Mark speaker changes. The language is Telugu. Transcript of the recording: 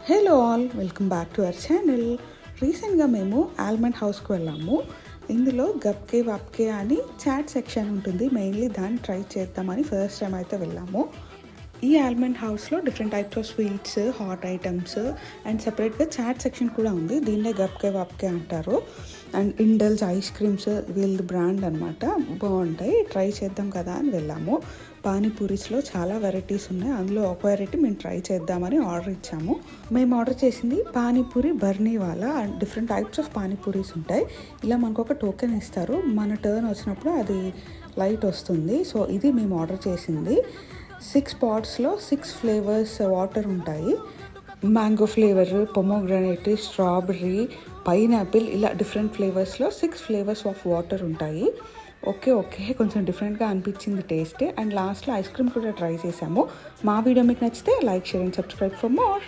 Speaker 1: Hello all, welcome back to our channel. రీసెంట్గా మేము ఆల్మండ్ హౌస్కి వెళ్ళాము. ఇందులో గప్కే వప్కే అని చాట్ సెక్షన్ ఉంటుంది. మెయిన్లీ దాన్ని ట్రై చేద్దామని ఫస్ట్ టైం అయితే వెళ్ళాము. ఈ ఆల్మండ్ హౌస్లో different types of sweets, hot items and సపరేట్గా చాట్ సెక్షన్ కూడా ఉంది. దీన్నే గప్కే వప్కే అంటారు. అండ్ ఇండల్స్ ఐస్ క్రీమ్స్ వీళ్ళ బ్రాండ్ అనమాట. బాగుంటాయి, ట్రై చేద్దాం కదా అని వెళ్ళాము. పానీపూరీస్లో చాలా వెరైటీస్ ఉన్నాయి. అందులో ఒక వెరైటీ మేము ట్రై చేద్దామని ఆర్డర్ ఇచ్చాము. మేము ఆర్డర్ చేసింది పానీపూరి బర్నీవాలా. And different types of panipuris ఉంటాయి. ఇలా మనకు ఒక టోకెన్ ఇస్తారు. మన టర్న్ వచ్చినప్పుడు అది లైట్ వస్తుంది. సో ఇది మేము ఆర్డర్ చేసింది. 6 పాట్స్లో 6 ఫ్లేవర్స్ వాటర్ ఉంటాయి. Mango flavour, pomegranate, strawberry, pineapple, ఇలా డిఫరెంట్ ఫ్లేవర్స్లో 6 ఫ్లేవర్స్ ఆఫ్ వాటర్ ఉంటాయి. ఓకే కొంచెం డిఫరెంట్గా అనిపించింది టేస్ట్. అండ్ లాస్ట్లో ఐస్ క్రీమ్ కూడా ట్రై చేసాము. మా వీడియో మీకు నచ్చితే like, share and subscribe for more.